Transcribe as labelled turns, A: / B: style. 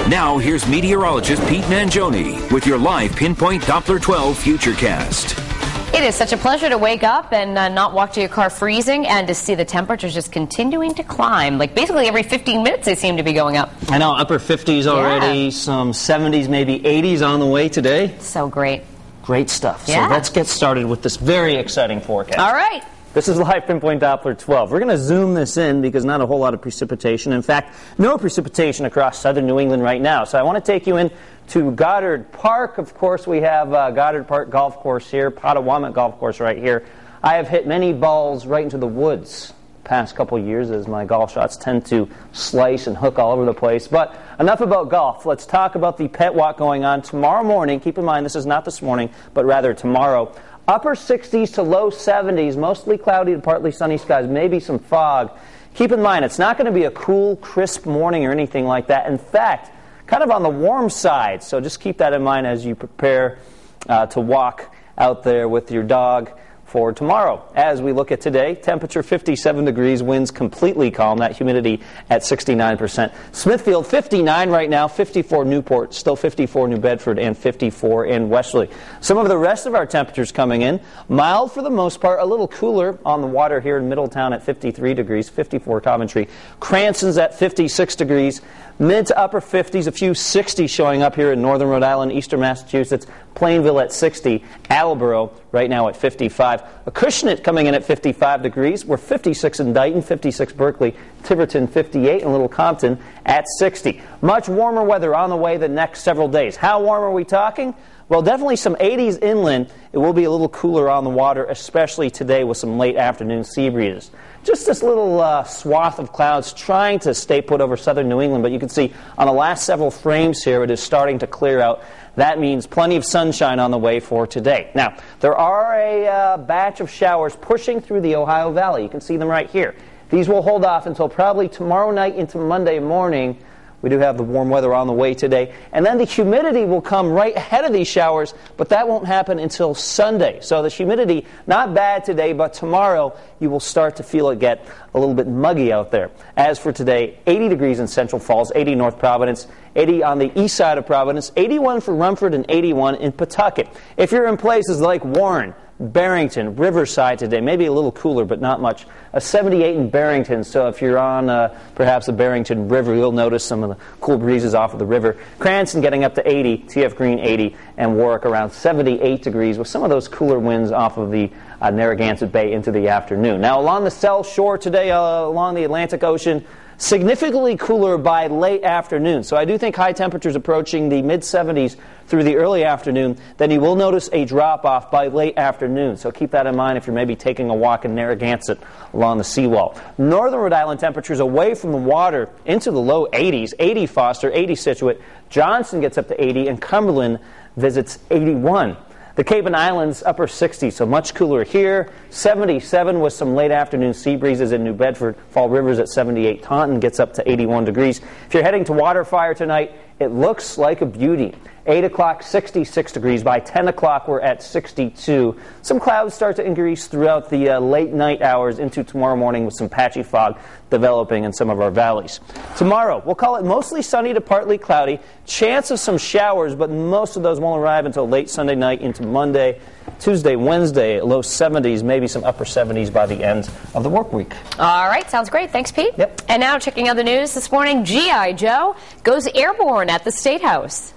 A: Now, here's meteorologist Pete Mangione with your live Pinpoint Doppler 12 Futurecast.
B: It is such a pleasure to wake up and not walk to your car freezing and to see the temperatures just continuing to climb. Like basically every 15 minutes they seem to be going up.
C: I know, upper 50s already, some 70s, maybe 80s on the way today.
B: So great.
C: Great stuff.
B: Yeah.
C: So let's get started with this very exciting forecast.
B: All right.
C: This is live Pinpoint Doppler 12. We're going to zoom this in because not a whole lot of precipitation. In fact, no precipitation across southern New England right now. So I want to take you in to Goddard Park. Of course, we have Goddard Park Golf Course here, Potawatomi Golf Course right here. I have hit many balls right into the woods the past couple years as my golf shots tend to slice and hook all over the place. But enough about golf. Let's talk about the pet walk going on tomorrow morning. Keep in mind, this is not this morning, but rather tomorrow. Upper 60s to low 70s, mostly cloudy to partly sunny skies, maybe some fog. Keep in mind, it's not going to be a cool, crisp morning or anything like that. In fact, kind of on the warm side, so just keep that in mind as you prepare to walk out there with your dog for tomorrow. As we look at today, temperature 57 degrees, winds completely calm, that humidity at 69%. Smithfield 59 right now, 54 Newport, still 54 New Bedford, and 54 in Westerly. Some of the rest of our temperatures coming in, mild for the most part, a little cooler on the water here in Middletown at 53 degrees, 54 Coventry. Cranston's at 56 degrees, mid to upper 50s, a few 60s showing up here in northern Rhode Island, eastern Massachusetts, Plainville at 60, Attleboro right now at 55. Acushnet coming in at 55 degrees. We're 56 in Dighton, 56 Berkeley, Tiverton 58, and Little Compton at 60. Much warmer weather on the way the next several days. How warm are we talking? Well, definitely some 80s inland. It will be a little cooler on the water, especially today with some late afternoon sea breezes. Just this little swath of clouds trying to stay put over southern New England, but you can see on the last several frames here it is starting to clear out. That means plenty of sunshine on the way for today. Now, there are a batch of showers pushing through the Ohio Valley. You can see them right here. These will hold off until probably tomorrow night into Monday morning. We do have the warm weather on the way today. And then the humidity will come right ahead of these showers, but that won't happen until Sunday. So the humidity, not bad today, but tomorrow you will start to feel it get a little bit muggy out there. As for today, 80 degrees in Central Falls, 80 North Providence, 80 on the east side of Providence, 81 for Rumford, and 81 in Pawtucket. If you're in places like Warren, Barrington, Riverside today, maybe a little cooler, but not much. A 78 in Barrington, so if you're on perhaps the Barrington River, you'll notice some of the cool breezes off of the river. Cranston getting up to 80, TF Green 80, and Warwick around 78 degrees with some of those cooler winds off of the Narragansett Bay into the afternoon. Now, along the South Shore today, along the Atlantic Ocean, significantly cooler by late afternoon. So I do think high temperatures approaching the mid-70s through the early afternoon. Then you will notice a drop-off by late afternoon. So keep that in mind if you're maybe taking a walk in Narragansett along the seawall. Northern Rhode Island temperatures away from the water into the low 80s. 80 Foster, 80 Scituate. Johnston gets up to 80, and Cumberland visits 81. The Cape and Islands, upper 60s, so much cooler here. 77 with some late afternoon sea breezes in New Bedford. Fall River's at 78. Taunton gets up to 81 degrees. If you're heading to Waterfire tonight, it looks like a beauty. 8 o'clock, 66 degrees. By 10 o'clock, we're at 62. Some clouds start to increase throughout the late night hours into tomorrow morning with some patchy fog developing in some of our valleys. Tomorrow, we'll call it mostly sunny to partly cloudy. Chance of some showers, but most of those won't arrive until late Sunday night into Monday. Tuesday, Wednesday, low 70s, maybe some upper 70s by the end of the work week.
B: All right, sounds great. Thanks, Pete.
C: Yep.
B: And now checking out the news this morning, G.I. Joe goes airborne at the State House.